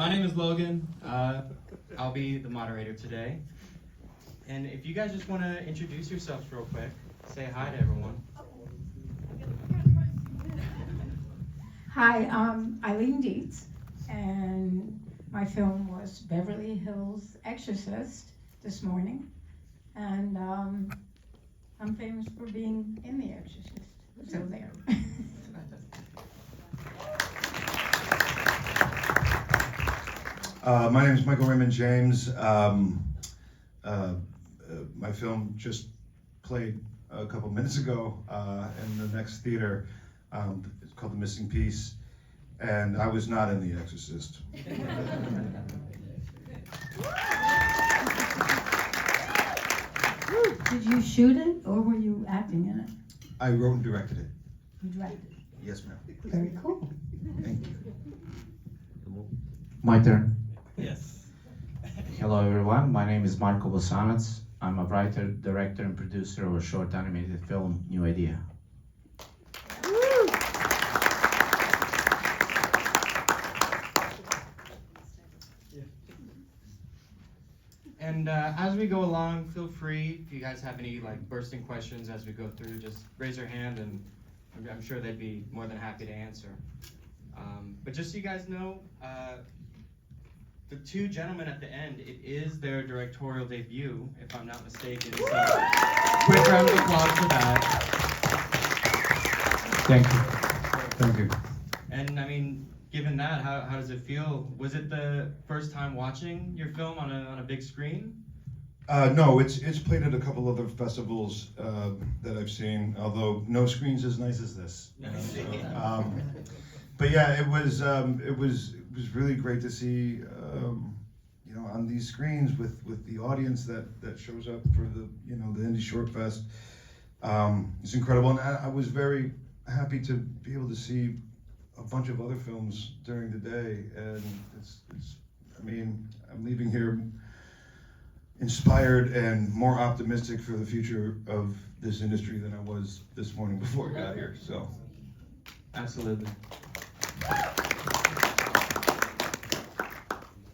My name is Logan. I'll be the moderator today. And if you guys just want to introduce yourselves real quick, say hi to everyone. Hi, I'm Eileen Dietz, and my film was Beverly Hills Exorcist this morning. And I'm famous for being in The Exorcist, so there. My name is Marko Raymond-James. My film just played a couple minutes ago in the next theater. It's called The Missing Piece, and I was not in The Exorcist. Did you shoot it, or were you acting in it? I wrote and directed it. You directed it. Yes, ma'am. Very cool. Thank you. My turn. Yes. Hello everyone, my name is Marko Bosanac. I'm a writer, director, and producer of a short animated film, New Idea. And as we go along, feel free, if you guys have any bursting questions as we go through, just raise your hand and I'm sure they'd be more than happy to answer. But just so you guys know, the two gentlemen at the end, it is their directorial debut, if I'm not mistaken. So, quick round of applause for that. Thank you. Thank you. And I mean, given that, how does it feel? Was it the first time watching your film on a big screen? No, it's played at a couple other festivals that I've seen, although no screens as nice as this. But yeah, it was really great to see, on these screens with the audience that shows up for the Indie Short Fest. It's incredible, and I was very happy to be able to see a bunch of other films during the day, and I'm leaving here inspired and more optimistic for the future of this industry than I was this morning before I got here. So, Absolutely.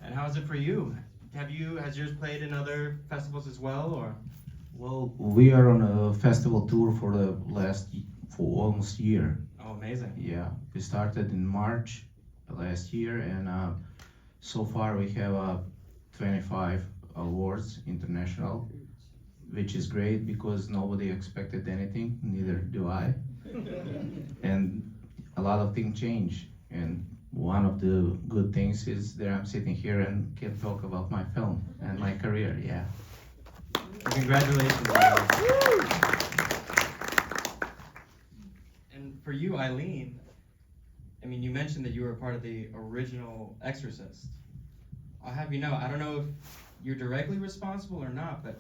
And how's it for you? Has yours played in other festivals as well, or? Well, we are on a festival tour for almost a year. Oh, amazing. Yeah, we started in March last year, and so far we have 25 awards international, which is great because nobody expected anything, neither do I. And a lot of things change, and one of the good things is that I'm sitting here and can talk about my film and my career. Yeah. Congratulations. And for you, Eileen, I mean, you mentioned that you were a part of the original Exorcist. I'll have you know, I don't know if you're directly responsible or not, but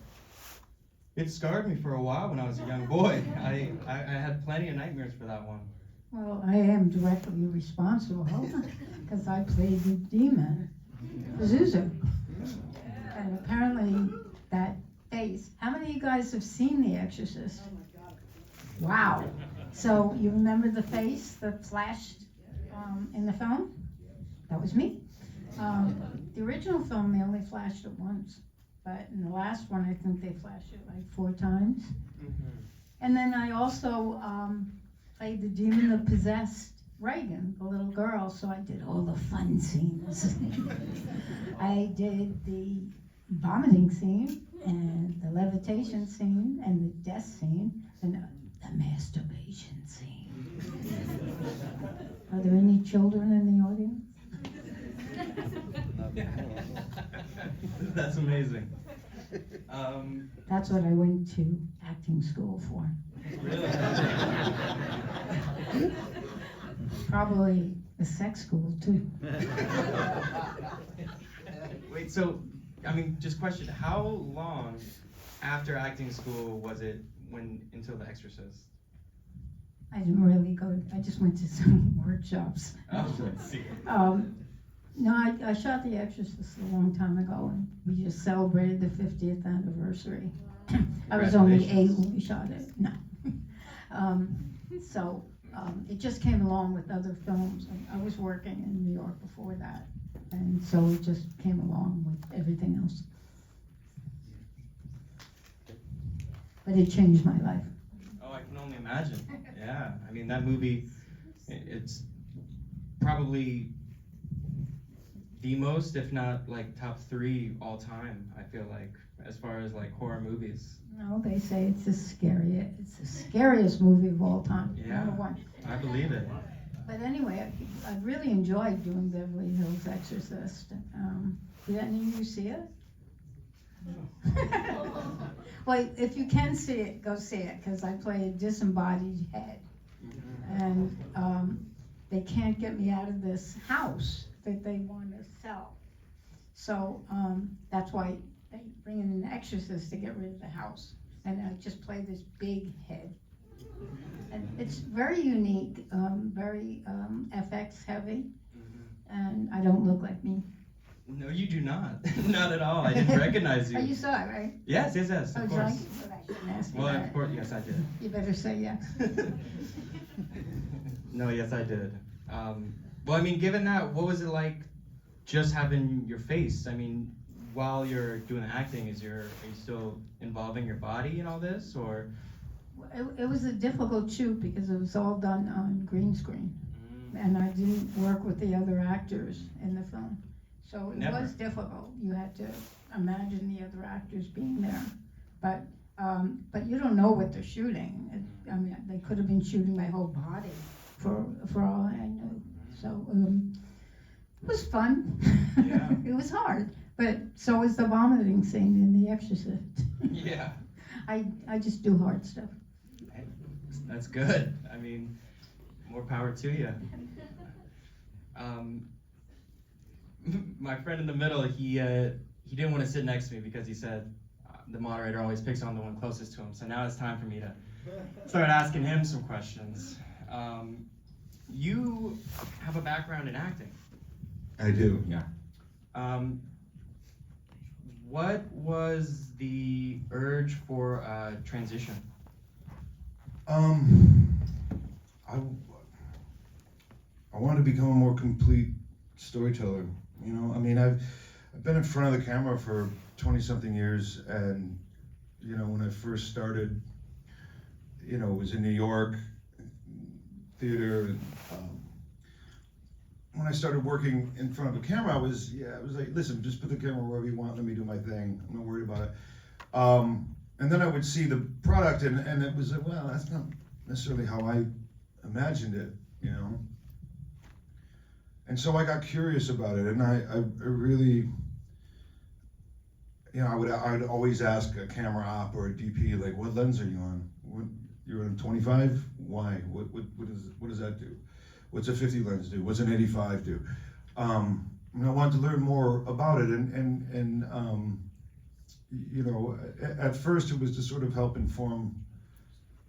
it scarred me for a while when I was a young boy. I had plenty of nightmares for that one. Well, I am directly responsible because I played the demon, Zuzu. And apparently that face. How many of you guys have seen The Exorcist? Wow. So you remember the face that flashed in the film? That was me. The original film, they only flashed it once. But in the last one, I think they flashed it like 4 times. Mm-hmm. And then I also played the demon that possessed Reagan, the little girl, so I did all the fun scenes. I did the vomiting scene, and the levitation scene, and the death scene, and the masturbation scene. Are there any children in the audience? That's amazing. That's what I went to acting school for. Really? Probably a sex school too. Wait, so, I mean, just question, how long after acting school was it until The Exorcist? I didn't really go, I just went to some workshops. Oh, let's see. No, I shot The Exorcist a long time ago, and we just celebrated the 50th anniversary. I was only 8 when we shot it. No. It just came along with other films. I was working in New York before that. And so it just came along with everything else. But it changed my life. Oh, I can only imagine. Yeah, I mean, that movie, it's probably the most, if not like top 3 all time, I feel like, as far as like horror movies. No, they say it's the scariest movie of all time. Yeah. Number 1. I believe it. But anyway, I really enjoyed doing Beverly Hills Exorcist. Did any of you see it? Well, if you can see it, go see it, because I play a disembodied head. And they can't get me out of this house that they want to sell. So that's why they bring in an exorcist to get rid of the house. And I just play this big head. And it's very unique, very FX heavy, and I don't look like me. No, you do not. Not at all. I didn't recognize you. Oh, you saw it, right? Yes, of Oh, course. did I? Well, I shouldn't ask you Well, that. of course, yes, I did. You better say yes. No, yes, I did. Well, I mean, given that, what was it like just having your face? I mean, while you're doing the acting, are you still involving your body in all this, or? It was a difficult shoot because it was all done on green screen, and I didn't work with the other actors in the film. So it Never. was difficult. You had to imagine the other actors being there, but you don't know what they're shooting. I mean, they could have been shooting my whole body for all I knew. So it was fun. Yeah. It was hard, but so was the vomiting scene in The Exorcist. Yeah. I just do hard stuff. Hey, that's good. I mean, more power to you. My friend in the middle, he didn't want to sit next to me because he said the moderator always picks on the one closest to him. So now it's time for me to start asking him some questions. You have a background in acting. I do, yeah. What was the urge for transition? I wanted to become a more complete storyteller. You know, I mean, I've been in front of the camera for 20-something years, and you know, when I first started, you know, it was in New York theater, and when I started working in front of a camera, I was like, listen, just put the camera wherever you want, let me do my thing, I'm not worried about it. And then I would see the product, and it was like, well, that's not necessarily how I imagined it, you know? And so I got curious about it, and I really, you know, I'd always ask a camera op or a DP, like, what lens are you on? You're on 25? Why? What does that do? What's a 50 lens do? What's an 85 do? And I wanted to learn more about it, and you know, at first it was to sort of help inform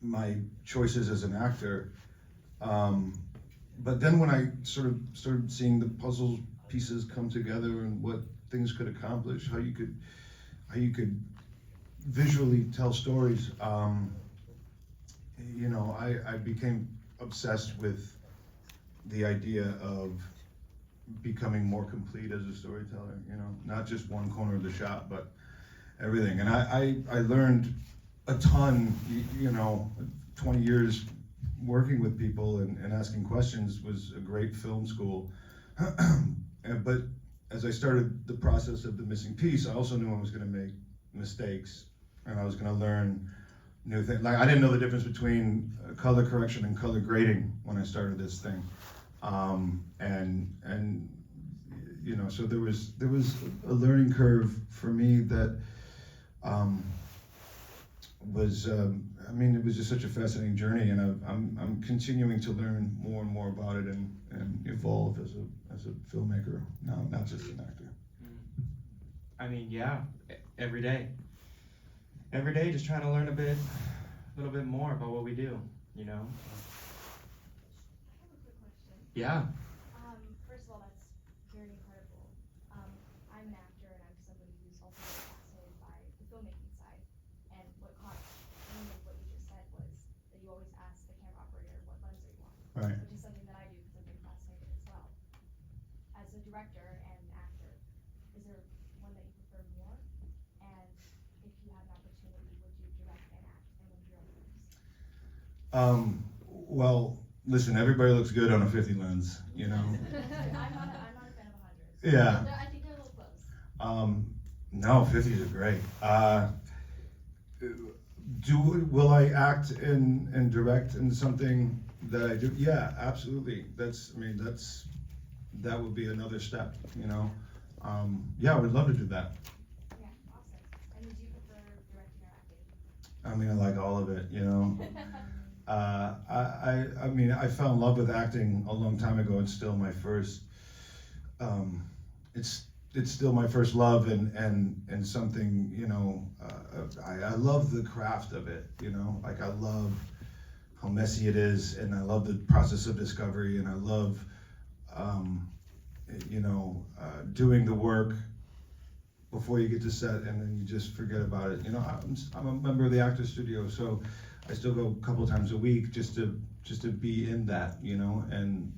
my choices as an actor. But then when I sort of started seeing the puzzle pieces come together and what things could accomplish, how you could visually tell stories, you know, I became obsessed with the idea of becoming more complete as a storyteller, you know, not just one corner of the shot, but everything. And I learned a ton, you know, 20 years working with people and asking questions was a great film school. But as I started the process of the missing piece, I also knew I was going to make mistakes, and I was going to learn new things. Like, I didn't know the difference between color correction and color grading when I started this thing. And you know, so there was a learning curve for me that was I mean, it was just such a fascinating journey, and I'm continuing to learn more and more about it and evolve as a filmmaker now, not just an actor. I mean, yeah, every day, just trying to learn a little bit more about what we do, you know. I have a quick question. Yeah. First of all, that's very incredible. I'm an actor, and I'm somebody who's also very fascinated by the filmmaking side. And what caught me of what you just said was that you always ask the camera operator what lens are you on, Right. which is something that I do because I'm very fascinated as well. As a director and Well, listen, everybody looks good on a 50 lens, you know? I'm not a fan of 100s. Yeah. I think they're a little close. No, 50s are great. Will I act and direct in something that I do? Yeah, absolutely. That would be another step, you know? Yeah, I would love to do that. Yeah, awesome. And would you prefer directing or acting? I mean, I like all of it, you know? I mean, I fell in love with acting a long time ago. It's still my first, it's still my first love and something, you know, I love the craft of it, you know? Like, I love how messy it is, and I love the process of discovery, and I love, you know, doing the work before you get to set, and then you just forget about it. You know, I'm a member of the Actors Studio, so I still go a couple times a week just to be in that, you know, and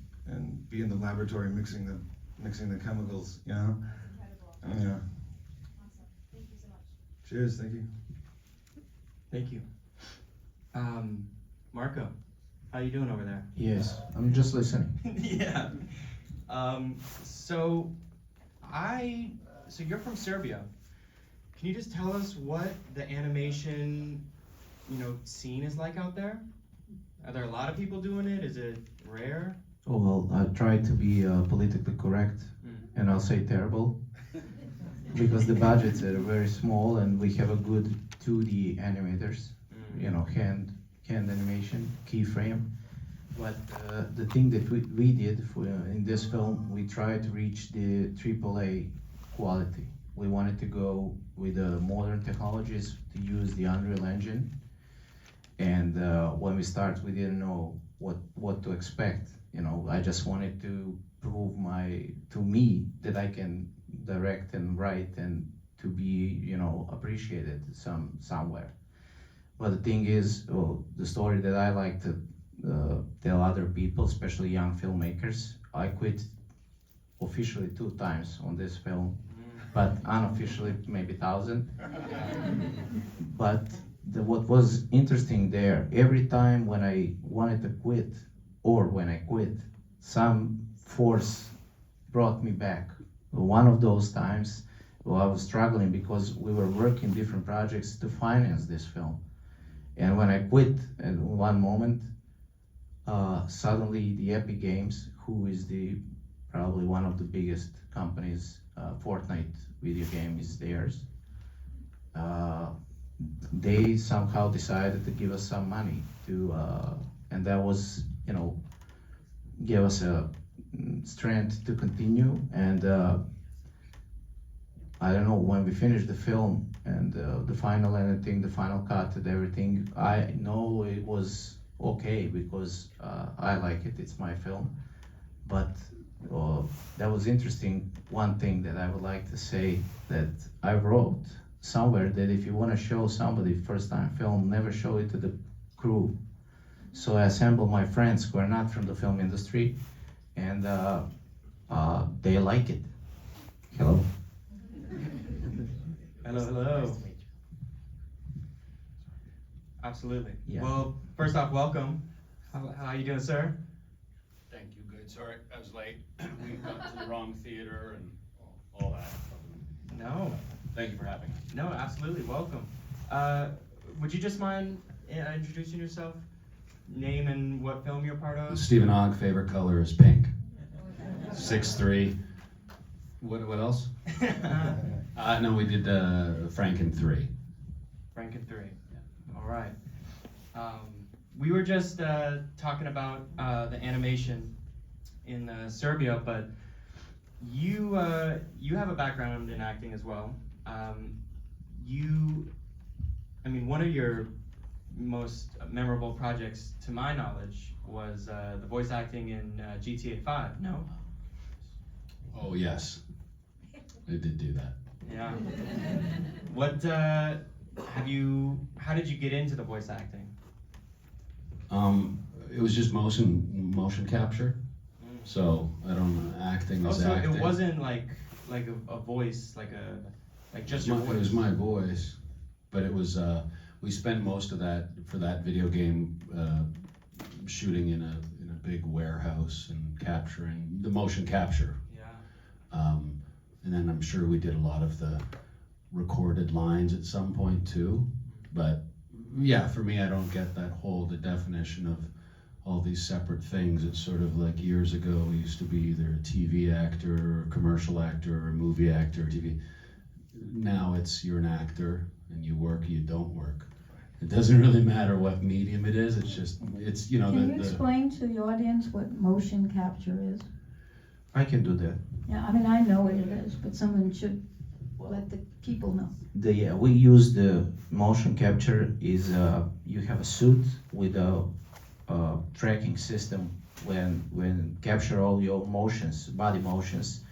be in the laboratory mixing the chemicals, you know. That's incredible. Yeah. Awesome. Thank you so much. Cheers. Thank you. Thank you. Marko, how you doing over there? Yes, I'm just listening. Yeah. So you're from Serbia. Can you just tell us what the animation, you know, scene is like out there? Are there a lot of people doing it? Is it rare? Oh, well, I try to be politically correct, and I'll say terrible, because the budgets are very small, and we have a good 2D animators, you know, hand animation, keyframe. But the thing that we did in this film, we tried to reach the AAA quality. We wanted to go with the modern technologies to use the Unreal Engine. And when we started, we didn't know what to expect. You know, I just wanted to prove to me that I can direct and write and to be, you know, appreciated somewhere. But the thing is, the story that I like to tell other people, especially young filmmakers, I quit officially 2 times on this film, but unofficially maybe 1,000. But what was interesting there, every time when I wanted to quit, or when I quit, some force brought me back. One of those times, I was struggling because we were working different projects to finance this film. And when I quit at one moment, suddenly the Epic Games, who is probably one of the biggest companies, Fortnite video game is theirs, they somehow decided to give us some money and that was, you know, gave us a strength to continue. And I don't know, when we finished the film and the final editing, the final cut and everything, I know it was okay because I like it, it's my film. But that was interesting. One thing that I would like to say, that I wrote somewhere, that if you want to show somebody first time film, never show it to the crew. So I assembled my friends who are not from the film industry, and they like it. Hello. Hello, hello. Absolutely. Yeah. Well, first off, welcome. How you doing, sir? Thank you, good. Sorry, I was late. We got to the wrong theater and all that. No. Thank you for having me. No, absolutely, welcome. Would you just mind introducing yourself? Name and what film you're part of? Stephen Ogg, favorite color is pink. 6'3". What else? No, we did Franken 3. Franken 3. Yeah. All right. We were just talking about the animation in Serbia, but you have a background in acting as well. One of your most memorable projects, to my knowledge, was the voice acting in GTA 5. No? Oh yes, I did do that. Yeah. How did you get into the voice acting? It was just motion capture. So I don't know, acting is so acting. it wasn't like a voice, just your voice. It was my voice, but it was we spent most of that for that video game shooting in a big warehouse and capturing the motion capture. Yeah. And then I'm sure we did a lot of the recorded lines at some point too. But yeah, for me, I don't get the definition of all these separate things. It's sort of like years ago, we used to be either a TV actor or a commercial actor or a movie actor, TV. Now it's you're an actor and you work or you don't work. It doesn't really matter what medium it is. It's just, it's, you know, Can you explain to the audience what motion capture is? I can do that. Yeah, I mean, I know what it is, but someone should let the people know. We use the motion capture is you have a suit with a tracking system when capture all your motions, body motions,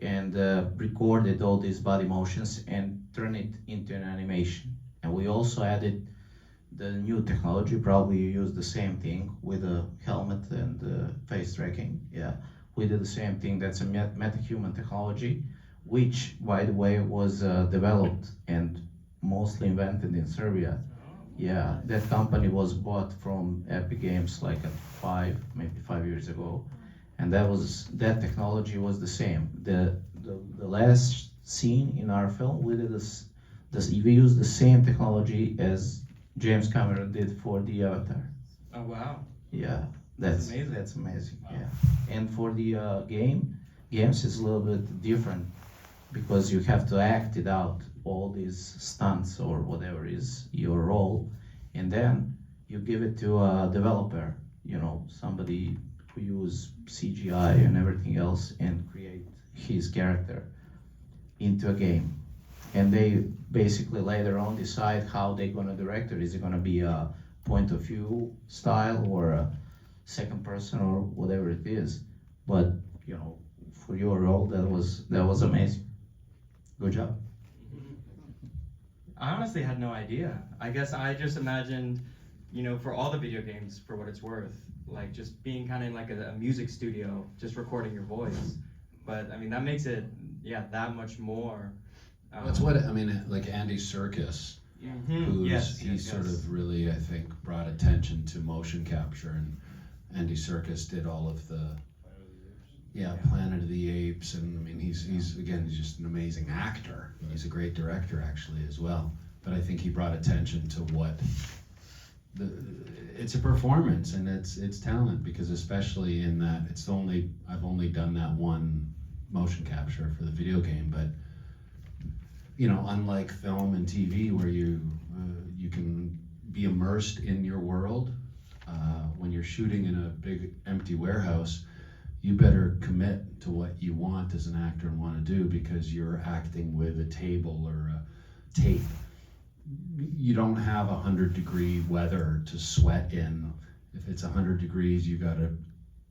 and recorded all these body motions and turn it into an animation. And we also added the new technology. Probably you use the same thing with a helmet and face tracking. Yeah, we did the same thing. That's a metahuman technology, which, by the way, was developed and mostly invented in Serbia. Yeah, that company was bought from Epic Games like maybe 5 years ago, and that technology was the same. The last scene in our film, we did we used the same technology as James Cameron did for the Avatar. Oh wow. Yeah, That's amazing. That's amazing. Wow. Yeah, and for the games is a little bit different because you have to act it out, all these stunts or whatever is your role, and then you give it to a developer, you know, somebody who use CGI and everything else and create his character into a game. And they basically later on decide how they're gonna direct it. Is it gonna be a point of view style or a second person or whatever it is? But you know, for your role, that was amazing. Good job. I honestly had no idea. I guess I just imagined, you know, for all the video games, for what it's worth, like just being kind of like a music studio, just recording your voice. But I mean, that makes it, yeah, that much more. That's what, I mean, like Andy Serkis, he sort of really, I think, brought attention to motion capture, and Andy Serkis did all of the, Planet of the Apes, and I mean, he's just an amazing actor. He's a great director actually as well. But I think he brought attention to what it's a performance and it's talent, because especially in that I've only done that one motion capture for the video game, but you know, unlike film and TV where you can be immersed in your world, when you're shooting in a big empty warehouse, you better commit to what you want as an actor and want to do, because you're acting with a table or a tape. You don't have 100-degree weather to sweat in. If it's 100 degrees, you gotta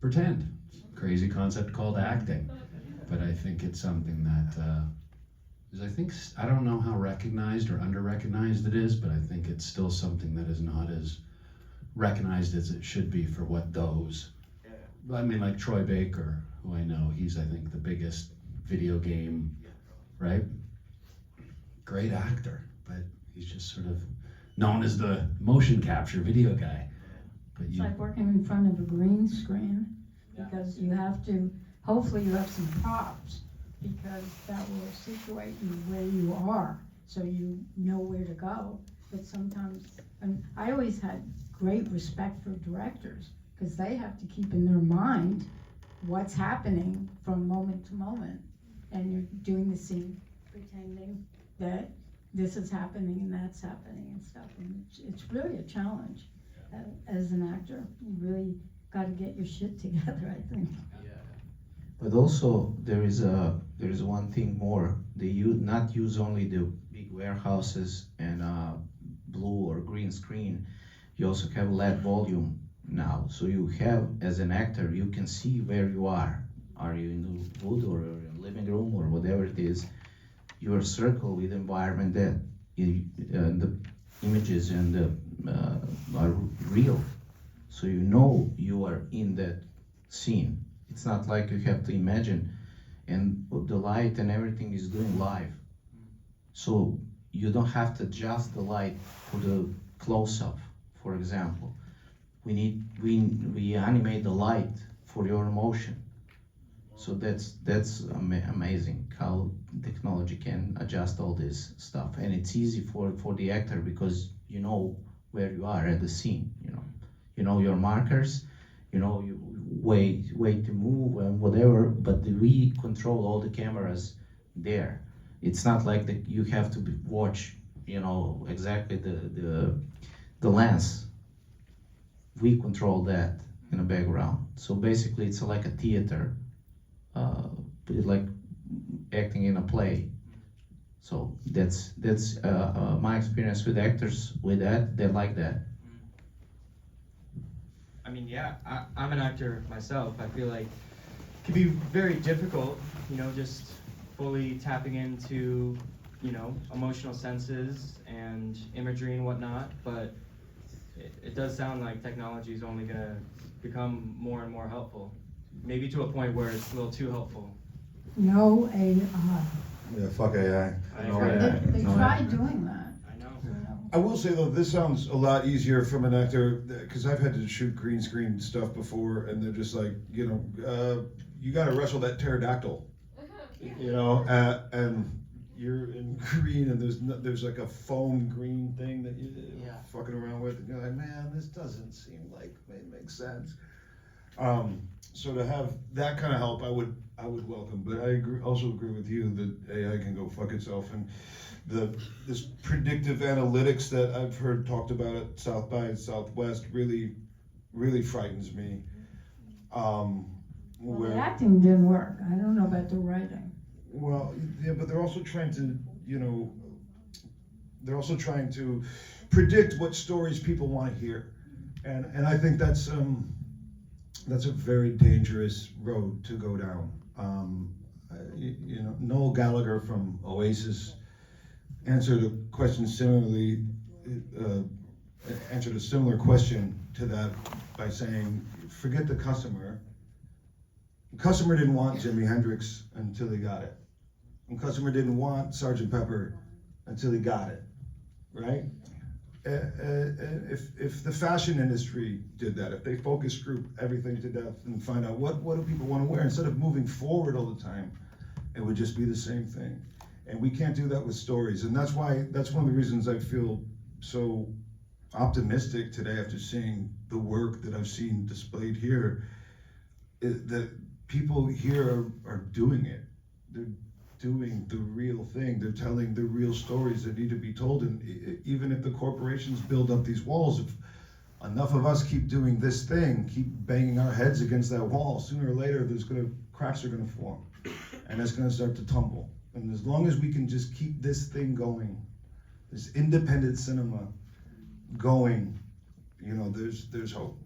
pretend. Crazy concept called acting. But I think it's something that I don't know how recognized or under-recognized it is, but I think it's still something that is not as recognized as it should be for what those. I mean, like Troy Baker, who I know, he's, I think, the biggest video game, right? Great actor, but he's just sort of known as the motion capture video guy. But It's like working in front of a green screen, because you have to, hopefully you have some props, because that will situate you where you are, so you know where to go. But sometimes, and I always had great respect for directors, because they have to keep in their mind what's happening from moment to moment. And you're doing the scene, pretending that this is happening and that's happening and stuff. And it's really a challenge as an actor. You really got to get your shit together, I think. But also there is one thing more. They not use only the big warehouses and blue or green screen. You also have LED volume now. So you have, as an actor, you can see where you are. Are you in the wood or in the living room or whatever it is? You are circled with the environment that the images and are real. So you know you are in that scene. It's not like you have to imagine, and the light and everything is doing live. So you don't have to adjust the light for the close-up, for example. we animate the light for your emotion. So that's amazing how technology can adjust all this stuff, and it's easy for the actor because you know where you are at the scene. You know your markers, you know you way to move and whatever. But we control all the cameras there. It's not like that you have to watch exactly the lens. We control that in the background. So basically, it's like a theater. Like acting in a play. So that's my experience with actors with that. They like that. I mean, yeah, I'm an actor myself. I feel like it can be very difficult, just fully tapping into, emotional senses and imagery and whatnot. But it does sound like technology is only gonna become more and more helpful. Maybe to a point where it's a little too helpful. No AI. Yeah, fuck AI. They tried doing that. I know. I will say though, this sounds a lot easier from an actor, because I've had to shoot green screen stuff before, and they're just like, you gotta wrestle that pterodactyl, and you're in green, and there's like a foam green thing that you're fucking around with, and you're like, man, this doesn't seem like it makes sense. So to have that kind of help, I would welcome. But I also agree with you that AI can go fuck itself, and this predictive analytics that I've heard talked about at South by and Southwest really frightens me. Well, the acting didn't work. I don't know about the writing. Well, yeah, but they're also trying to predict what stories people want to hear, and I think that's a very dangerous road to go down. Noel Gallagher from Oasis answered a similar question to that by saying, forget the customer. The customer didn't want Jimi Hendrix until he got it. The customer didn't want Sgt. Pepper until he got it, right? If the fashion industry did that, if they focus group everything to death and find out what do people want to wear, instead of moving forward all the time, it would just be the same thing. And we can't do that with stories. And that's one of the reasons I feel so optimistic today after seeing the work that I've seen displayed here, that people here are doing it. They're doing the real thing. They're telling the real stories that need to be told. And even if the corporations build up these walls, if enough of us keep doing this thing, keep banging our heads against that wall, sooner or later cracks are gonna form, and it's gonna start to tumble. And as long as we can just keep this thing going, this independent cinema going, there's hope.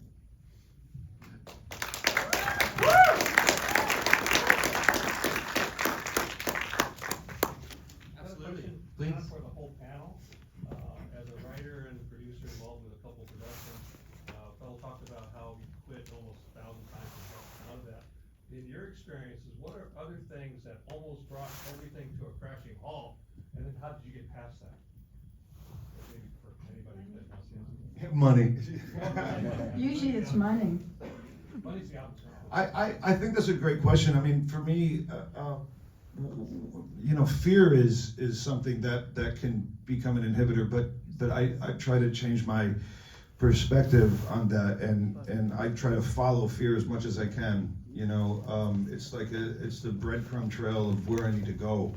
Please. For the whole panel, as a writer and producer involved with a couple productions, Phil talked about how he quit almost 1,000 times and got out of that. In your experiences, what are other things that almost brought everything to a crashing halt, and then how did you get past that? Maybe for anybody that wants to answer. Money. Usually it's money. Money's the opposite. I think that's a great question. I mean, for me, fear is something that can become an inhibitor, but I try to change my perspective on that, and I try to follow fear as much as I can. It's like it's the breadcrumb trail of where I need to go.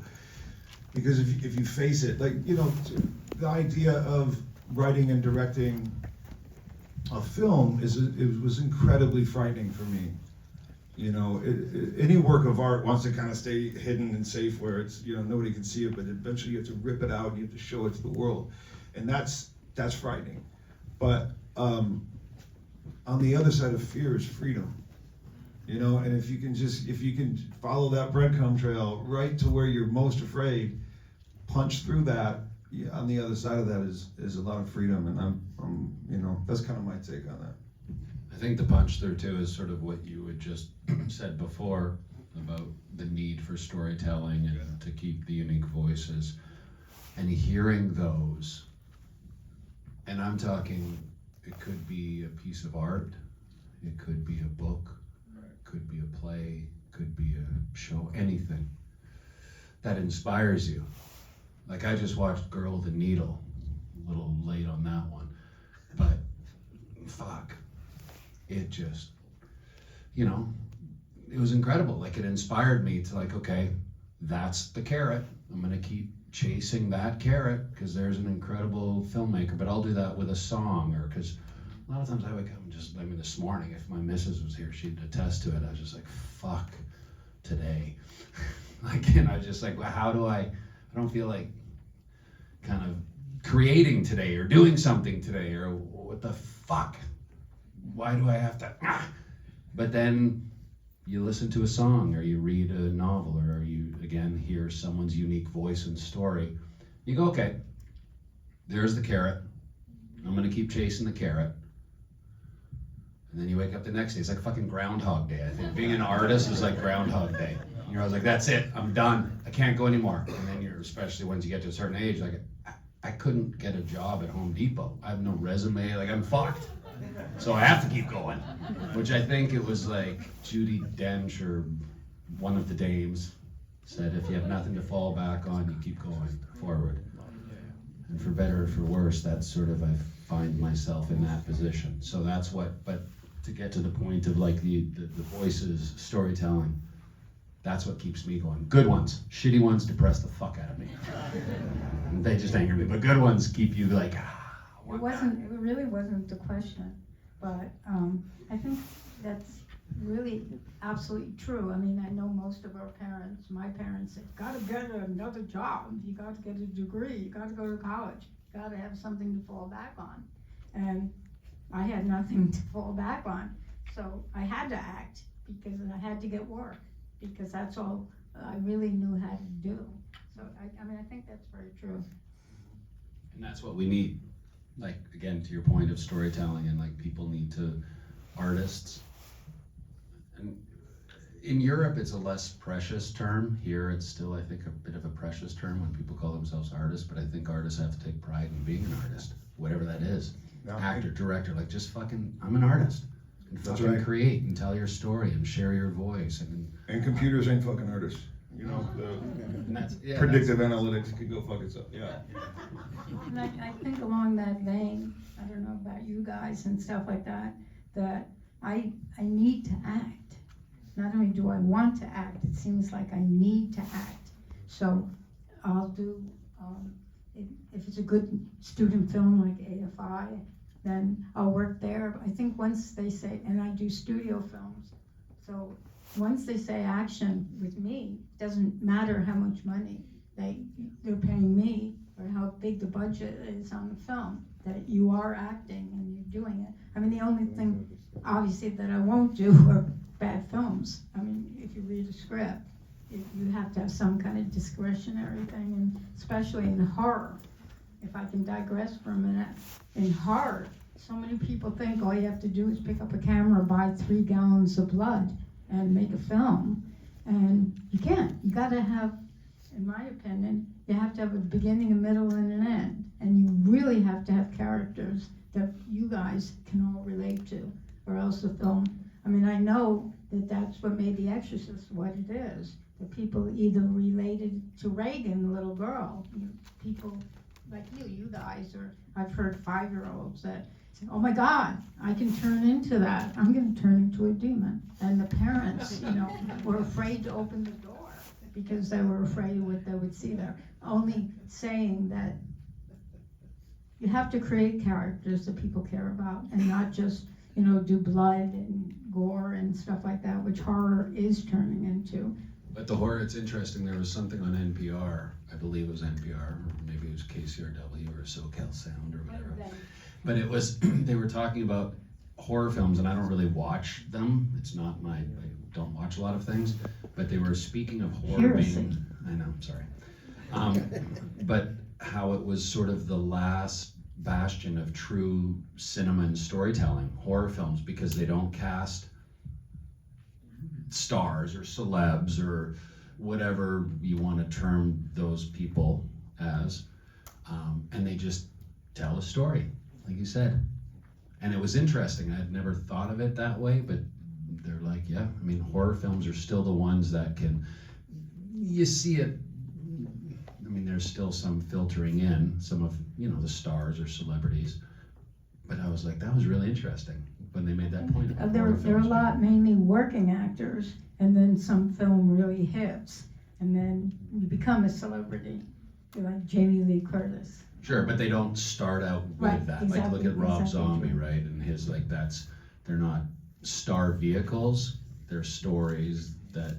Because if you face it, the idea of writing and directing a film was incredibly frightening for me. Any work of art wants to kind of stay hidden and safe where it's, nobody can see it, but eventually you have to rip it out and you have to show it to the world. And that's frightening. But on the other side of fear is freedom. And if you can follow that breadcrumb trail right to where you're most afraid, punch through that, on the other side of that is a lot of freedom. And I'm that's kind of my take on that. I think the punch through too is sort of what you had just said before about the need for storytelling and to keep the unique voices, and hearing those, and I'm talking It could be a piece of art, it could be a book, could be a play, could be a show, anything that inspires you. Like I just watched Girl with a Needle, a little late on that one, but fuck, it just, you know, it was incredible. Like it inspired me to like, okay, that's the carrot. I'm gonna keep chasing that carrot because there's an incredible filmmaker, but I'll do that with a song, or because a lot of times I wake up and just, I mean, this morning, if my missus was here, she'd attest to it. I was just like, fuck today. Like, and I was just like, well, how do I don't feel like kind of creating today or doing something today, or what the fuck? Why do I have to? But then you listen to a song, or you read a novel, or you again hear someone's unique voice and story. You go, okay, there's the carrot. I'm gonna keep chasing the carrot. And then you wake up the next day. It's like fucking Groundhog Day. I think being an artist is like Groundhog Day. You're always like, that's it, I'm done. I can't go anymore. And then you're, especially once you get to a certain age, like I couldn't get a job at Home Depot. I have no resume, like I'm fucked. So I have to keep going. Which I think it was like Judi Dench or one of the dames said, if you have nothing to fall back on, you keep going forward. And for better or for worse, that's sort of, I find myself in that position. So that's what, but to get to the point of like the voices, storytelling, that's what keeps me going. Good ones. Shitty ones depress the fuck out of me. They just anger me, but good ones keep you like, It really wasn't the question, but I think that's really absolutely true. I mean, I know most of our parents, my parents said, gotta get another job, you gotta get a degree, you gotta go to college, you gotta have something to fall back on. And I had nothing to fall back on, so I had to act because I had to get work, because that's all I really knew how to do. So I mean, I think that's very true. and that's what we need. Like, again, to your point of storytelling, and like people need to, artists. And in Europe, it's a less precious term. Here, it's still, I think, a bit of a precious term when people call themselves artists, but I think artists have to take pride in being an artist, whatever that is. No. Actor, director, like just fucking, I'm an artist. And That's fucking right. create and tell your story and share your voice. And computers ain't fucking artists. You know, And that's, yeah, predictive analytics could go fuck itself. Yeah. And I think along that vein, I don't know about you guys and stuff like that, that I need to act. Not only do I want to act, it seems like I need to act. So I'll do, if it's a good student film like AFI, then I'll work there. I think once they say, and I do studio films, so once they say action with me, it doesn't matter how much money they're paying me or how big the budget is on the film, that you are acting and you're doing it. I mean, the only thing, obviously, that I won't do are bad films. I mean, if you read a script, you have to have some kind of discretionary thing, and especially in horror. If I can digress for a minute, in horror, so many people think all you have to do is pick up a camera, buy 3 gallons of blood, and make a film, and you can't. You gotta have, in my opinion, you have to have a beginning, a middle, and an end, and you really have to have characters that you guys can all relate to, or else the film, I mean, I know that that's what made The Exorcist what it is, that people either related to Reagan, the little girl, people like you guys, or I've heard 5-year-olds that say, oh my God, I can turn into that. I'm gonna turn into a demon. And the parents, were afraid to open the door because they were afraid of what they would see there. Only saying that you have to create characters that people care about and not just, do blood and gore and stuff like that, which horror is turning into. But the horror, it's interesting, there was something on NPR, I believe it was NPR, or maybe it was KCRW or SoCal Sound or whatever. But it was, they were talking about horror films, and I don't really watch them. It's not I don't watch a lot of things, but they were speaking of horror being, I know, I'm sorry. But how it was sort of the last bastion of true cinema and storytelling, horror films, because they don't cast stars or celebs or whatever you want to term those people as, and they just tell a story, like you said. And it was interesting. I had never thought of it that way, but they're like, yeah, I mean, horror films are still the ones that can, you see it, I mean, there's still some filtering in, some of, you know, the stars or celebrities. But I was like, that was really interesting when they made that point. about There horror are a films. lot mainly working actors, and then some film really hits, and then you become a celebrity. You're like Jamie Lee Curtis. Sure, but they don't start out with Right, that. exactly, Like, look at Rob exactly Zombie, true. right? And his, like, they're not star vehicles. They're stories that,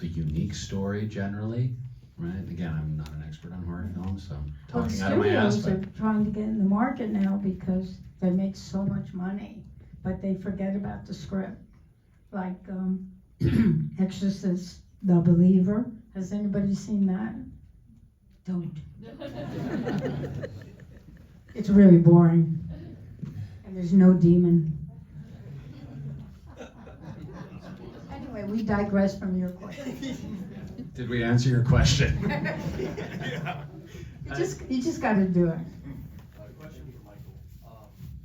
a unique story generally, right? Again, I'm not an expert on horror films, so I'm Well, the talking out of my ass, studios but are trying to get in the market now because they make so much money, but they forget about the script. Like Exorcist, The Believer. Has anybody seen that? Don't. It's really boring, and there's no demon. Anyway, we digress from your question. did we answer your question? You just got to do it. Question for Michael.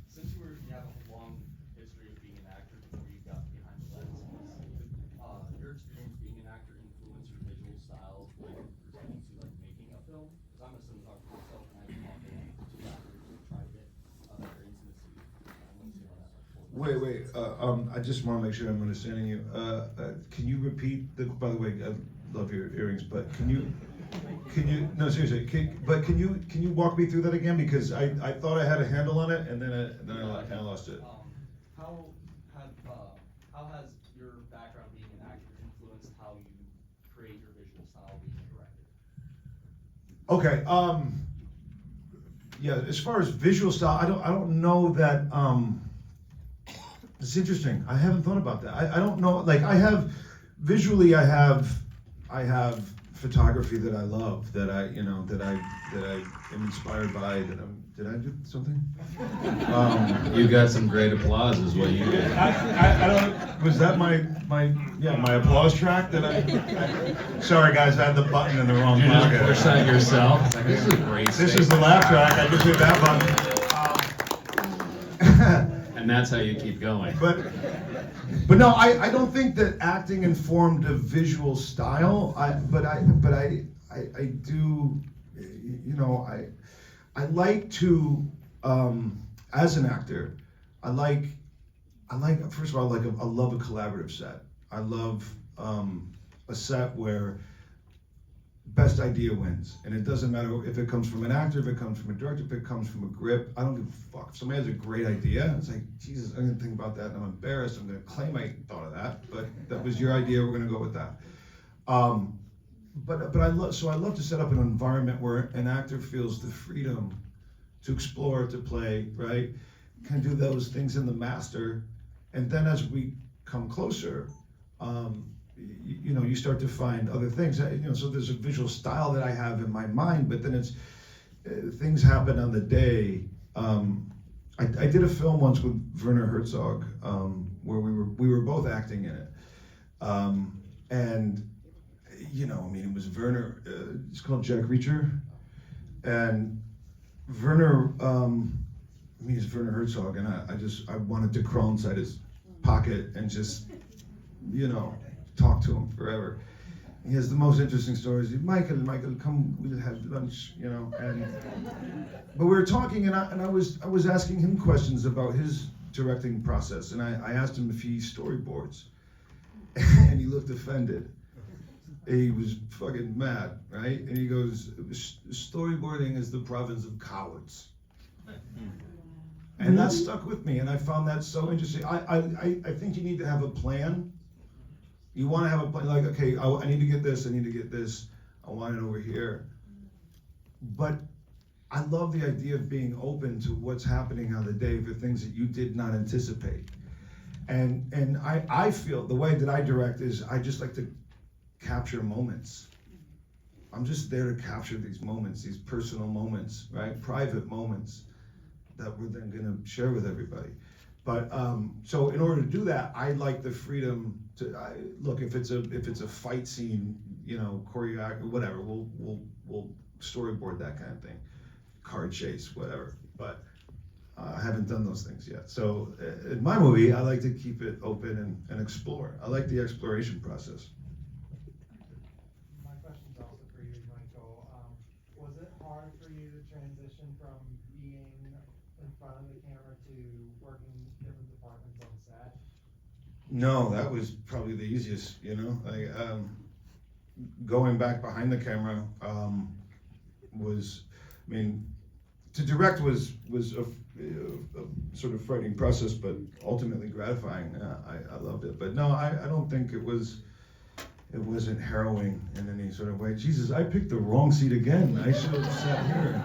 Since you have a long history of being an actor before you got behind the lens, your experience being an actor influenced your visual style when pertaining to like making a film? Because I'm a cinematographer myself, and I've been talking to two actors to try to get their intimacy. I want to see how that unfolds. I just want to make sure I'm understanding you. Can you repeat by the way, I love your earrings, but can you, no, seriously, can you walk me through that again? Because I thought I had a handle on it, and then I kind of lost it. How has your background being an actor influenced how you create your visual style being a director? Okay, yeah, as far as visual style, I don't know that, it's interesting. I haven't thought about that. I don't know, like I have photography that I love, that I am inspired by, did I do something? You got some great applause is what you did. I don't, was that my applause track that sorry guys, I had the button in the wrong You just pocket. push that yourself. It's like, this is a great This is the laugh track, I just hit that button. And that's how you keep going. But no, I don't think that acting informed a visual style. But I do, you know, I like to, as an actor, I like first of all, I love a collaborative set. I love a set where best idea wins, and it doesn't matter if it comes from an actor, if it comes from a director, if it comes from a grip. I don't give a fuck. If somebody has a great idea, it's like, Jesus, I didn't think about that, and I'm embarrassed. I'm gonna claim I thought of that, but that was your idea. We're gonna go with that. But I love to set up an environment where an actor feels the freedom to explore, to play, right? Can do those things in the master, and then as we come closer, you know, you start to find other things. You know, so there's a visual style that I have in my mind, but then it's things happen on the day. I did a film once with Werner Herzog, where we were both acting in it, and you know, I mean, it was Werner. It's called Jack Reacher, and Werner. He's Werner Herzog, and I wanted to crawl inside his pocket and just, you know, talk to him forever. He has the most interesting stories. Michael, come, we'll have lunch, you know. But we were talking, and I was asking him questions about his directing process, and I asked him if he storyboards, and he looked offended. He was fucking mad, right? And he goes, "Storyboarding is the province of cowards." And that stuck with me, and I found that so interesting. I think you need to have a plan. You want to have a plan, like, okay, I need to get this, I want it over here. But I love the idea of being open to what's happening on the day for things that you did not anticipate. And I feel the way that I direct is I just like to capture moments. I'm just there to capture these moments, these personal moments, right? Private moments that we're then gonna share with everybody. But so in order to do that, I like the freedom to look, if it's a fight scene, you know, choreograph, whatever, we'll storyboard that kind of thing, car chase, whatever. But I haven't done those things yet. So in my movie, I like to keep it open and explore. I like the exploration process. My question's also for you, Michael. Was it hard for you to transition from being in front of the camera to working different departments on set? No, that was probably the easiest, you know, going back behind the camera, was, I mean, to direct was a sort of frightening process, but ultimately gratifying. I loved it, but no, I don't think it wasn't harrowing in any sort of way. Jesus, I picked the wrong seat again. I should have sat here.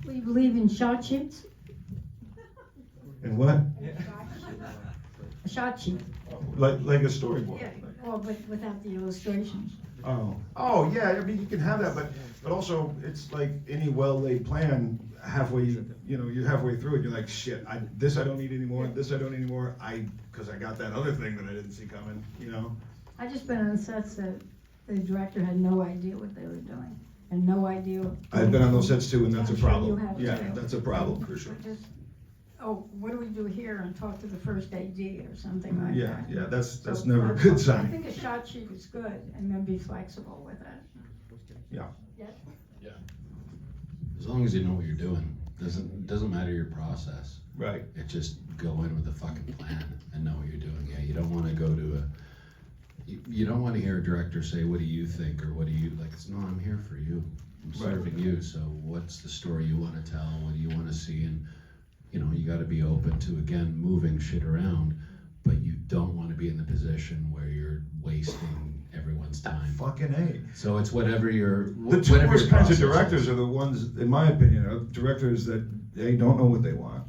Do you believe in shot sheets? And what? A shot sheet. Like a storyboard. Yeah, well, but without the illustrations. Oh yeah. I mean, you can have that, but also it's like any well-laid plan. Halfway, you know, you're halfway through it. You're like, shit. This I don't need anymore. This I don't need anymore. Because I got that other thing that I didn't see coming. You know. I just been on sets that the director had no idea what they were doing, and no idea. I've been on those sets too, and that's a I'm sure problem. you have Yeah, too. that's a problem for sure. Just, oh, what do we do here? And talk to the first AD or something like Yeah, that. yeah, that's So never a I- good I sign. think a shot sheet is good, and then be flexible with it. Yeah. As long as you know what you're doing, doesn't matter your process. Right. It just go in with a fucking plan and know what you're doing. Yeah, you don't want to go to you don't want to hear a director say, "What do you think?" or "What do you like?" It's no, I'm here for you. I'm Right. serving you. So what's the story you want to tell? What do you want to see? And you know, you got to be open to again moving shit around, but you don't want to be in the position where you're wasting everyone's time. Fucking A. So it's whatever your The two whatever worst your kinds of process directors is. are the ones, in my opinion, are directors that they don't know what they want,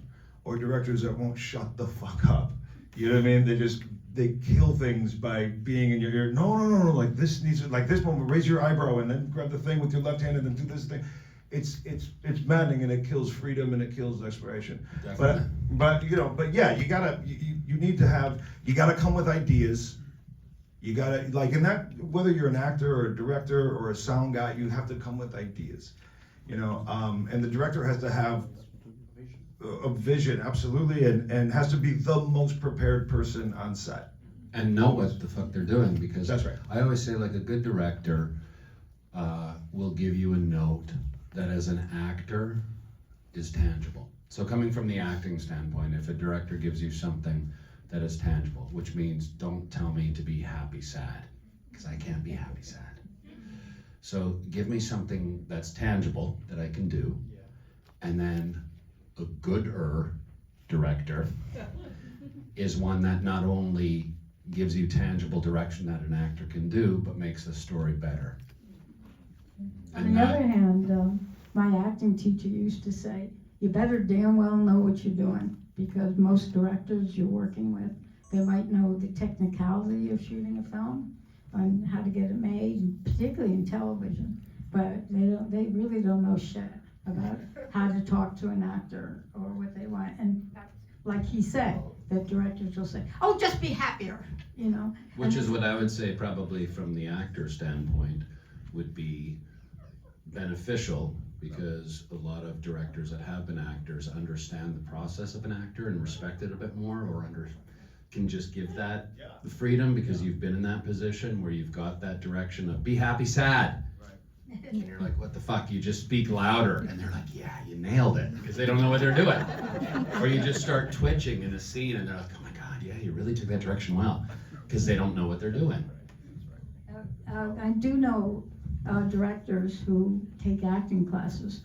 or directors that won't shut the fuck up. You know what I mean? They kill things by being in your ear. No, like this needs, like this moment, raise your eyebrow and then grab the thing with your left hand and then do this thing. It's maddening, and it kills freedom and it kills exploration. Definitely. But yeah, you gotta come with ideas. You gotta, like in that, whether you're an actor or a director or a sound guy, you have to come with ideas, you know, and the director has to have a vision, absolutely, and has to be the most prepared person on set. And know what the fuck they're doing, because That's right. I always say, like, a good director will give you a note that as an actor is tangible. So coming from the acting standpoint, if a director gives you something that is tangible, which means don't tell me to be happy sad, because I can't be happy sad. So give me something that's tangible that I can do, and then a gooder director is one that not only gives you tangible direction that an actor can do, but makes the story better. On the other hand, my acting teacher used to say, you better damn well know what you're doing, because most directors you're working with, they might know the technicality of shooting a film and how to get it made, particularly in television, but they really don't know shit about how to talk to an actor or what they want. And like he said, that directors will say, oh, just be happier, you know? Which is what I would say probably from the actor standpoint would be beneficial, because a lot of directors that have been actors understand the process of an actor and respect it a bit more, or can just give that the freedom, because you've been in that position where you've got that direction of be happy, sad. And you're like, what the fuck? You just speak louder. And they're like, yeah, you nailed it, because they don't know what they're doing. Or you just start twitching in a scene and they're like, oh my God, yeah, you really took that direction well, because they don't know what they're doing. I do know directors who take acting classes,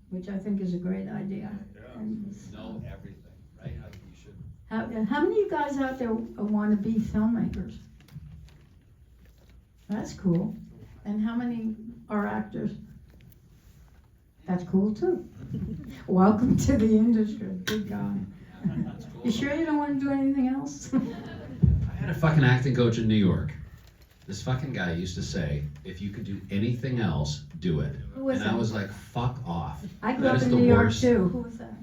which I think is a great idea. And Know everything, right? How you should. how many of you guys out there want to be filmmakers? That's cool. And how many are actors? That's cool too. Welcome to the industry, good guy. You sure you don't want to do anything else? I had a fucking acting coach in New York. This fucking guy used to say, if you could do anything else, do it. Who was And I that? was like, fuck off. I grew That up is in the New York worst. too. Who was that?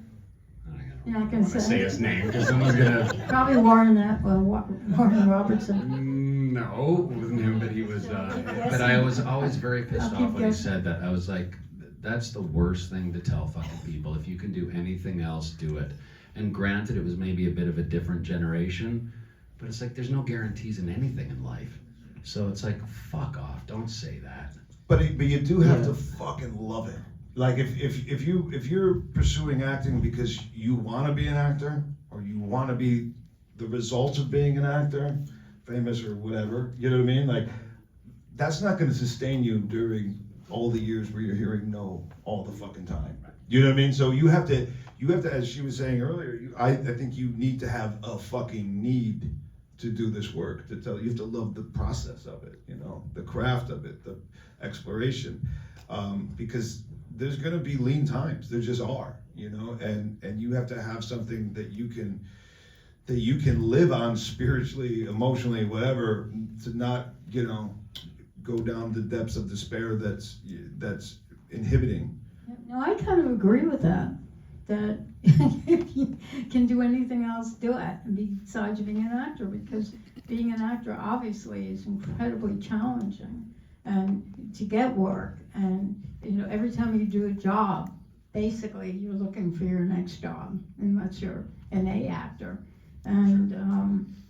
You're not gonna say say. his name, because someone's gonna. Probably Warren Robertson. No, it wasn't him, but he was. But I was always very pissed I'll keep off when he guessing. said that. I was like, That's the worst thing to tell fucking people. If you can do anything else, do it. And granted, it was maybe a bit of a different generation, but it's like there's no guarantees in anything in life. So it's like, fuck off, don't say that. But you do have to fucking love it. Like if you're pursuing acting because you want to be an actor, or you want to be the result of being an actor, famous or whatever, you know what I mean? Like, that's not going to sustain you during all the years where you're hearing no all the fucking time. You know what I mean? So you have to, as she was saying earlier, I think you need to have a fucking need to do this work, you have to love the process of it, you know, the craft of it, the exploration, because there's going to be lean times. There just are, you know, and you have to have something that you can live on spiritually, emotionally, whatever, to not, you know, go down the depths of despair that's inhibiting. No, I kind of agree with that. That if you can do anything else, do it, besides being an actor, because being an actor obviously is incredibly challenging, and to get work, and you know, every time you do a job, basically you're looking for your next job, unless you're an A actor, and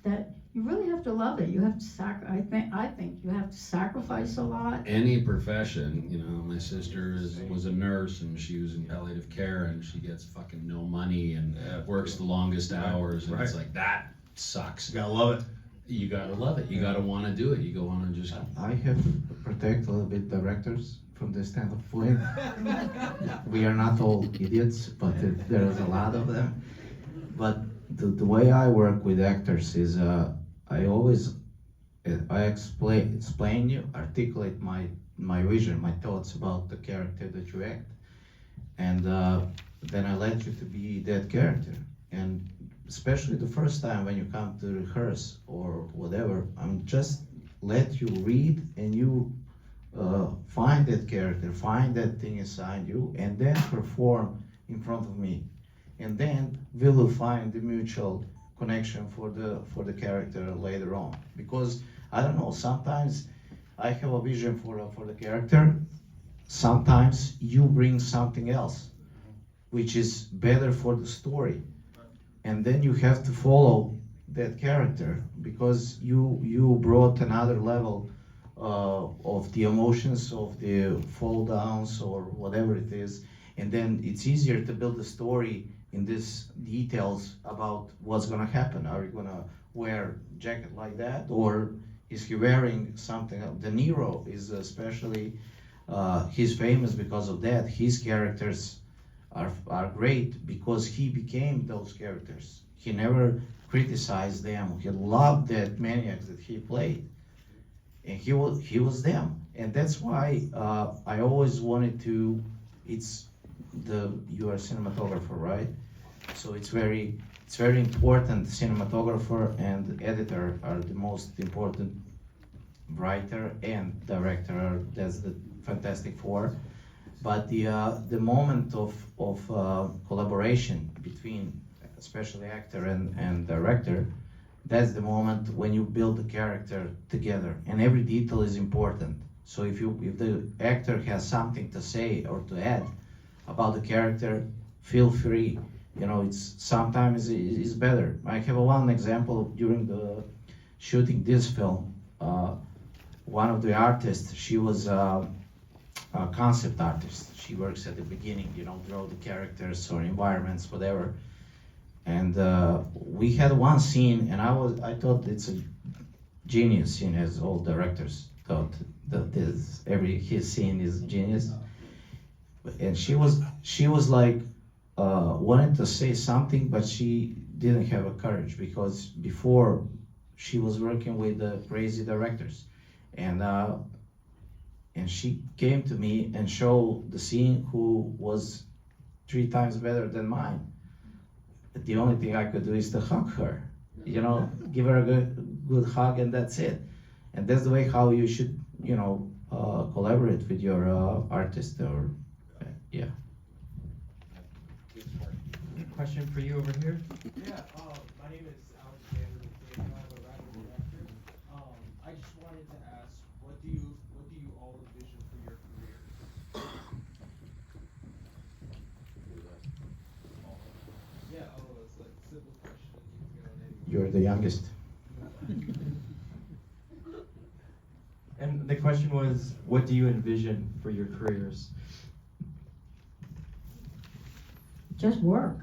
that you really have to love it. You have to I think you have to sacrifice a lot. Any profession, you know, my sister was a nurse and she was in palliative care and she gets fucking no money and works the longest hours, and it's like, that sucks. You gotta love it. You gotta love it. You gotta want to do it. You go on and just. I have to protect a little bit directors from this standpoint. We are not all idiots, but there is a lot of them. But the way I work with actors is I always explain you, articulate my vision, my thoughts about the character that you act, and then I let you to be that character. And especially the first time when you come to rehearse or whatever, I'm just let you read and you find that character, find that thing inside you, and then perform in front of me. And then we will find the mutual connection for the character later on. Because I don't know, sometimes I have a vision for the character. Sometimes you bring something else, which is better for the story, and then you have to follow that character because you brought another level of the emotions, of the fall downs or whatever it is, and then it's easier to build a story in these details about what's gonna happen. Are you gonna wear a jacket like that, or is he wearing something else? De Niro is especially, he's famous because of that. His characters are great because he became those characters. He never criticized them. He loved that maniacs that he played, and he was them. And that's why I always wanted to. You are a cinematographer, right? So it's very important. Cinematographer and editor are the most important. Writer and director, that's the Fantastic Four. But the moment of collaboration between especially actor and director, that's the moment when you build the character together, and every detail is important. So if the actor has something to say or to add about the character, feel free. You know, it's sometimes it's better. I have one example during the shooting this film. One of the artists, she was a concept artist. She works at the beginning, you know, draw the characters or environments, whatever. And we had one scene, and I thought it's a genius scene, as all directors thought that his scene is genius. And she was like wanted to say something, but she didn't have a courage because before she was working with the crazy directors, and she came to me and showed the scene who was 3 times better than mine. But the only thing I could do is to hug her, you know, give her a good hug, and that's it. And that's the way how you should, you know, collaborate with your artist or yeah. Question for you over here. Yeah, my name is Alexander McDade, I'm a writer and director. I just wanted to ask, what do you all envision for your careers? You're the youngest. And the question was, what do you envision for your careers? Just work.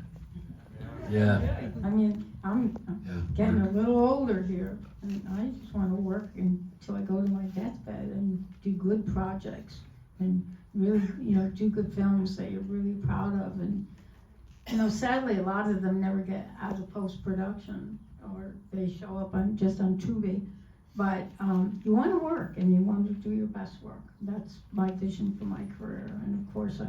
Yeah. I mean, I'm Yeah. getting a little older here, and I just want to work until I go to my deathbed and do good projects and really, do good films that you're really proud of. And, sadly, a lot of them never get out of post-production, or they show up just on Tubi. But you want to work, and you want to do your best work. That's my vision for my career. And of course, I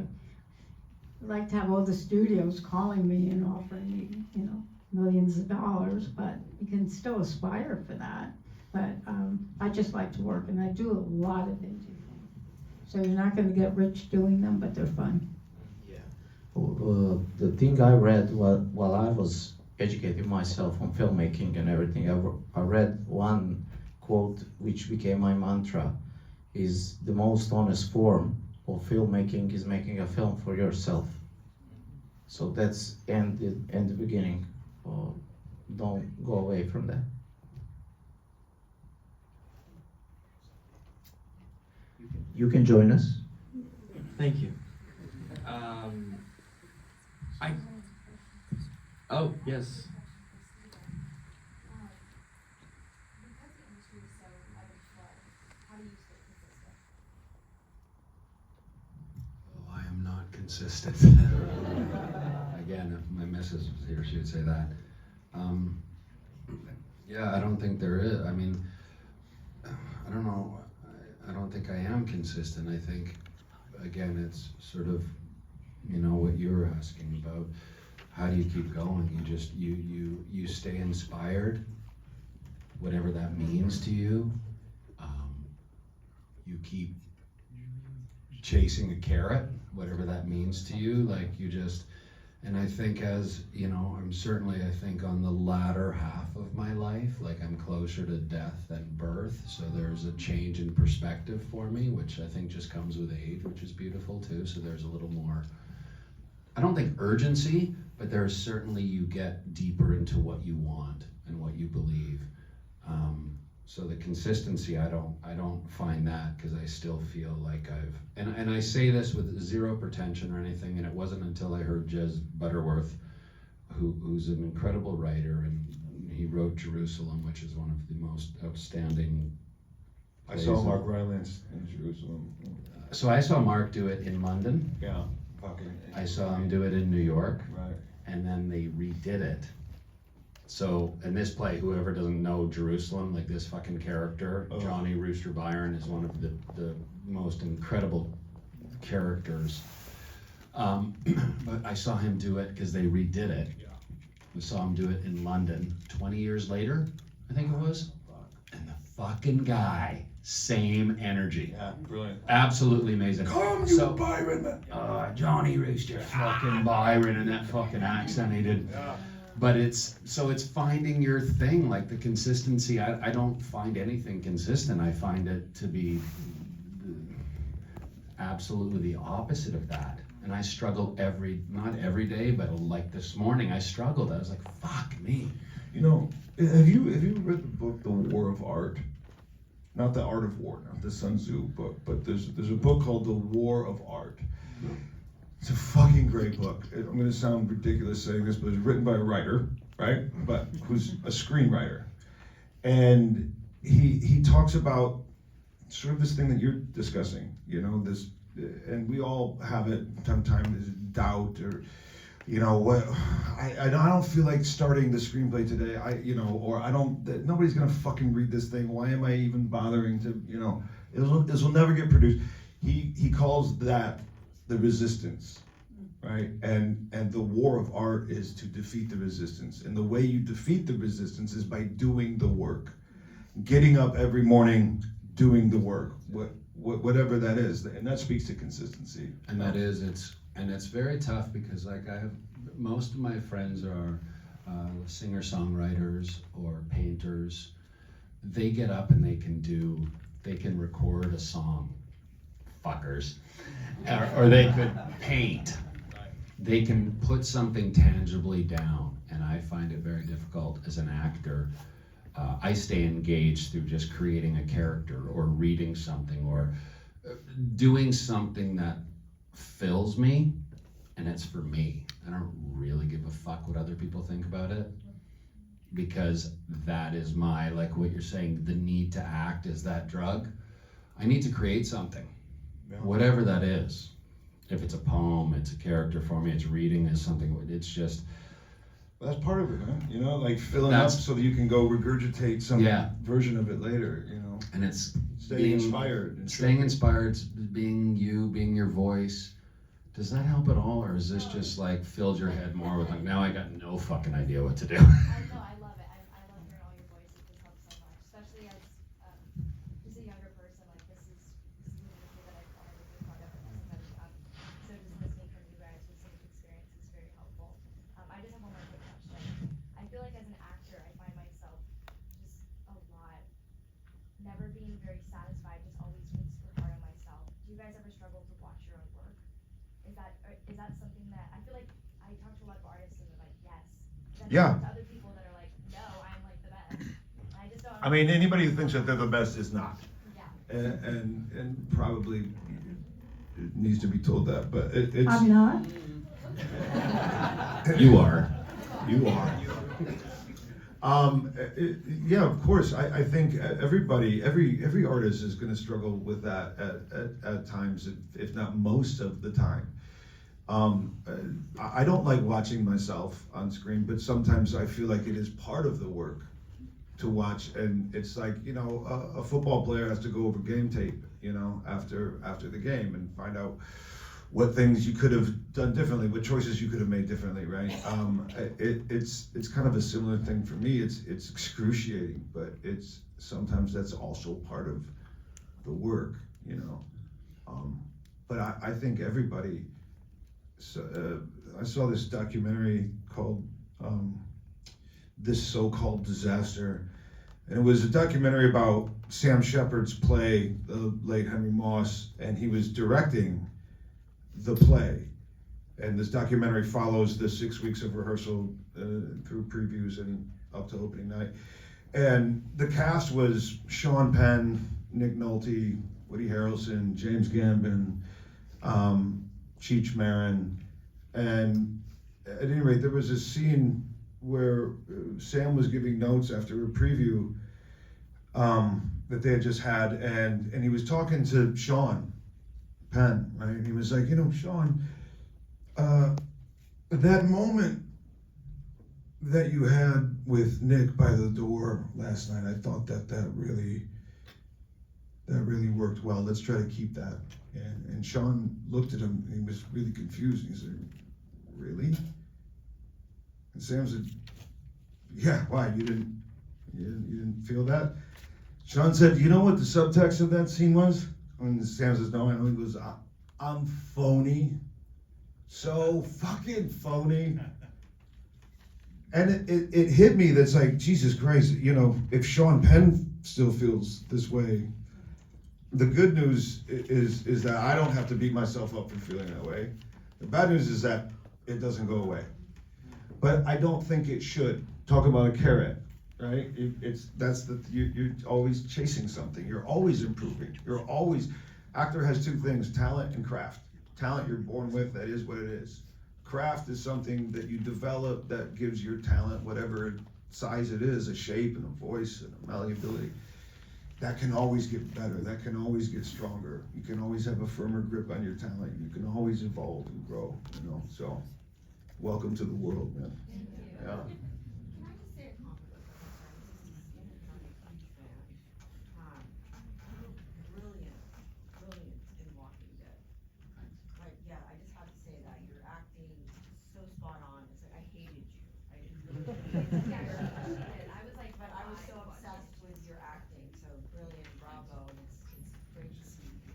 like to have all the studios calling me and offering me, millions of dollars, but you can still aspire for that. But I just like to work, and I do a lot of indie films. So you're not going to get rich doing them, but they're fun. The thing I read while I was educating myself on filmmaking and everything, I read one quote which became my mantra, is the most honest form of filmmaking is making a film for yourself. So that's end the beginning. Don't go away from that. You can join us. Thank you. Oh, yes. Because the industry is so ebb and flow, how do you stay consistent? Oh, I am not consistent. Again, if my missus was here, she would say that. Yeah, I don't think there is. I mean, I don't know. I don't think I am consistent. I think, again, it's sort of, what you were asking about. How do you keep going? You just, you stay inspired, whatever that means to you. You keep chasing a carrot, whatever that means to you. Like you just, and I think as, I'm certainly, I think on the latter half of my life, like I'm closer to death than birth. So there's a change in perspective for me, which I think just comes with age, which is beautiful too. So there's a little more, I don't think urgency, but there's certainly, you get deeper into what you want and what you believe. So the consistency, I don't find that, because I still feel like and I say this with zero pretension or anything, and it wasn't until I heard Jez Butterworth, who's an incredible writer, and he wrote Jerusalem, which is one of the most outstanding I saw Mark Rylance in Jerusalem. So I saw Mark do it in London. Yeah, fucking. I saw him do it in New York. Right. And then they redid it. So in this play, whoever doesn't know Jerusalem, like this fucking character, Johnny Rooster Byron, is one of the most incredible characters. But I saw him do it because they redid it. We saw him do it in London 20 years later, I think it was. And the fucking guy, same energy. Yeah, brilliant. Absolutely amazing. Come, you Byron! Johnny Rooster, fucking Byron, and that fucking accent he did. Yeah. But it's finding your thing, like the consistency. I don't find anything consistent. I find it to be absolutely the opposite of that. And I struggle not every day, but like this morning I struggled. I was like, fuck me. Have you read the book The War of Art? Not The Art of War, not the Sun Tzu book, but there's a book called The War of Art. It's a fucking great book. I'm gonna sound ridiculous saying this, but it's written by a writer, right? But who's a screenwriter. And he talks about sort of this thing that you're discussing, this, and we all have it sometimes, doubt or, what, I don't feel like starting the screenplay today, nobody's gonna fucking read this thing. Why am I even bothering to, this will never get produced. He calls that the resistance, right? And the war of art is to defeat the resistance. And the way you defeat the resistance is by doing the work. Getting up every morning, doing the work, whatever that is. And that speaks to consistency. And that is, it's very tough because like most of my friends are singer-songwriters or painters. They get up and they can record a song, fuckers. Or they could paint. They can put something tangibly down. And I find it very difficult as an actor. I stay engaged through just creating a character or reading something or doing something that fills me, and it's for me. I don't really give a fuck what other people think about it, because that is my, like what you're saying, the need to act is that drug. I need to create something, whatever that is. If it's a poem, it's a character for me, it's reading, is something, it's just. Well, that's part of it, man. You know, like filling up so that you can go regurgitate some version of it later, you know. And it's staying inspired. Staying inspired, being you, being your voice. Does that help at all, or is this just like filled your head more with like, now I got no fucking idea what to do? No, I love it. I love hearing all your voices. This helps so much, especially as just a younger person. Like this is the industry that I wanted to be part of. And so just listening from you guys with some experience is very helpful. I just have one more quick question. I feel like as an actor, I find myself just a lot never being very satisfied, just always needs to put hard on myself. Do you guys ever struggle to watch your own work? Is that something that I feel like I talk to a lot of artists and they're like, yes. Yeah. To other people that are like, no, I'm like the best. And I just don't. I mean, anybody who thinks that they're the best is not. Yeah. And probably it needs to be told that, but it's. I'm not. You are. You are. Yeah, of course. I think everybody, every artist is going to struggle with that at times, if not most of the time. I don't like watching myself on screen, but sometimes I feel like it is part of the work to watch, and it's like, you know, a football player has to go over game tape, you know, after the game and find out what things you could have done differently, what choices you could have made differently, right? It's kind of a similar thing for me. It's excruciating, but it's sometimes that's also part of the work, you know. But I think everybody. So, I saw this documentary called This So-Called Disaster, and it was a documentary about Sam Shepard's play, the late Henry Moss, and he was directing the play. And this documentary follows the 6 weeks of rehearsal through previews and up to opening night. And the cast was Sean Penn, Nick Nolte, Woody Harrelson, James Gambon, Cheech Marin, and at any rate, there was a scene where Sam was giving notes after a preview that they had just had, and he was talking to Sean Penn, right? And he was like, you know, Sean, that moment that you had with Nick by the door last night, I thought that really worked well. Let's try to keep that. And Sean looked at him and he was really confused. He said, really? And Sam said, yeah, why? You didn't feel that? Sean said, you know what the subtext of that scene was? And Sam says, no, I know. He goes, I'm phony. So fucking phony. And it hit me that's like, Jesus Christ, you know, if Sean Penn still feels this way, the good news is that I don't have to beat myself up for feeling that way. The bad news is that it doesn't go away. But I don't think it should. Talk about a carrot, right? You're always chasing something. You're always improving. Actor has two things, talent and craft. Talent you're born with, that is what it is. Craft is something that you develop that gives your talent whatever size it is, a shape and a voice and a malleability. That can always get better. That can always get stronger. You can always have a firmer grip on your talent. You can always evolve and grow, you know. So, welcome to the world, man. Yeah. Can I just say a compliment? This is not a huge fan. Brilliant in Walking Dead. Like, yeah, I just have to say that your acting so spot on. It's like I hated you. I really did. I was like, but I was so obsessed with your acting. So brilliant, bravo, and it's great to see you.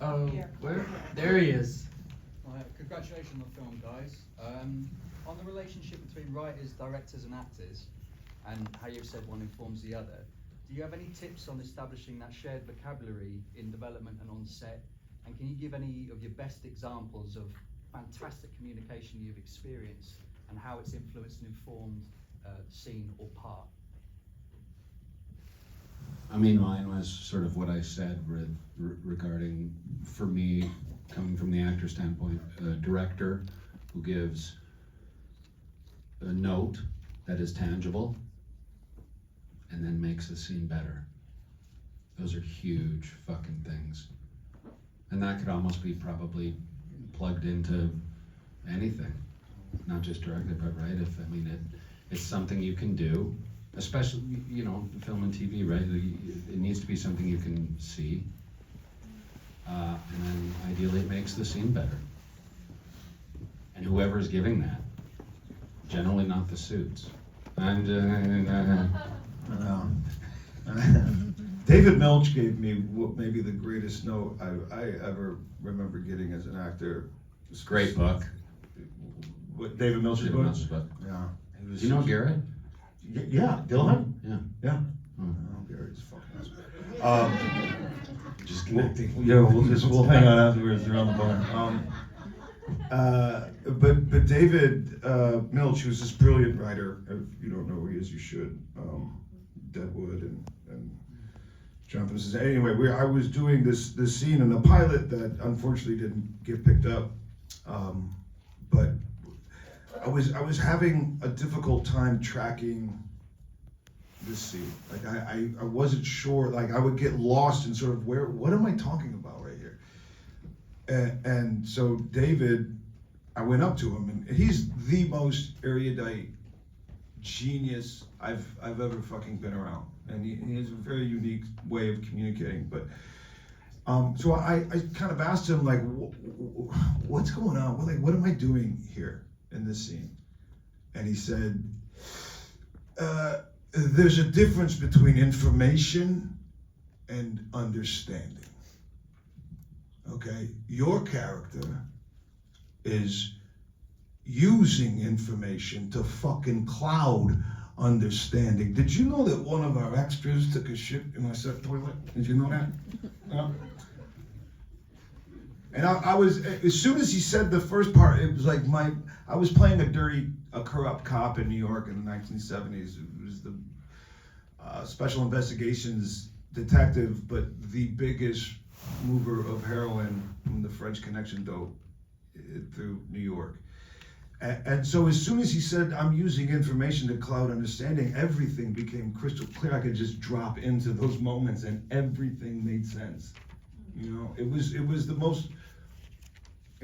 Oh, where? There he is. Congratulations on the film, guys. On the relationship between writers, directors and actors, and how you've said one informs the other, do you have any tips on establishing that shared vocabulary in development and on set, And can you give any of your best examples of fantastic communication you've experienced and how it's influenced and informed scene or part? I mean, mine was sort of what I said regarding, for me, coming from the actor standpoint, a director who gives a note that is tangible and then makes the scene better. Those are huge fucking things. And that could almost be probably plugged into anything, not just directed, but right, it's something you can do, especially, you know, film and TV, right? It needs to be something you can see. And then ideally it makes the scene better. And whoever's giving that, generally not the suits. David Milch gave me maybe the greatest note I ever remember getting as an actor. It's a great book. What, David Milch's David book? Milch's book. Yeah. Do you know Garrett? Yeah, Dylan? Yeah. Yeah. Oh. Oh, Garrett's fucking awesome. Just connecting. Yeah, we'll hang on afterwards around the bar. But David Milch, who's this brilliant writer, if you don't know who he is, you should. Deadwood and Jonathan says, anyway, I was doing this scene in the pilot that unfortunately didn't get picked up, but I was having a difficult time tracking this scene. Like I wasn't sure. Like I would get lost in sort of what am I talking about right here? And so David, I went up to him, and he's the most erudite genius I've ever fucking been around, and he has a very unique way of communicating. But so I kind of asked him, like, what's going on? What am I doing here in this scene? And he said, there's a difference between information and understanding. Okay, your character is using information to fucking cloud understanding. Did you know that one of our extras took a shit in my set toilet? Did you know that? No? And I was, as soon as he said the first part, it was like I was playing a corrupt cop in New York in the 1970s. It was the special investigations detective, but the biggest mover of heroin from the French Connection dope through New York. And so as soon as he said, I'm using information to cloud understanding, everything became crystal clear. I could just drop into those moments and everything made sense. You know, it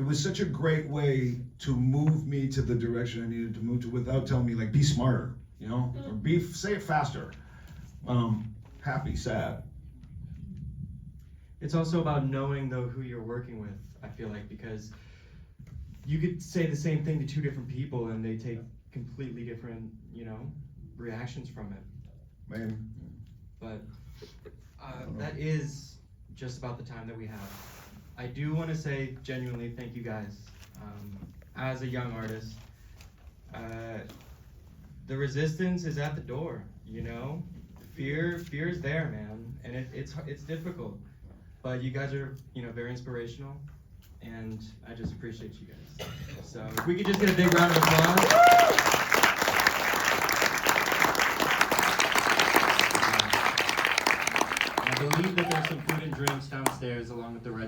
was such a great way to move me to the direction I needed to move to without telling me, like, be smarter, you know, or say it faster. Happy, sad. It's also about knowing, though, who you're working with, I feel like, because you could say the same thing to two different people and they take completely different, you know, reactions from it. Man. But that is just about the time that we have. I do want to say genuinely thank you guys. As a young artist, the resistance is at the door, you know? Fear is there, man, and it's difficult. But you guys are, you know, very inspirational, and I just appreciate you guys. So if we could just get a big round of applause. I believe that there's some food and drinks downstairs along with the red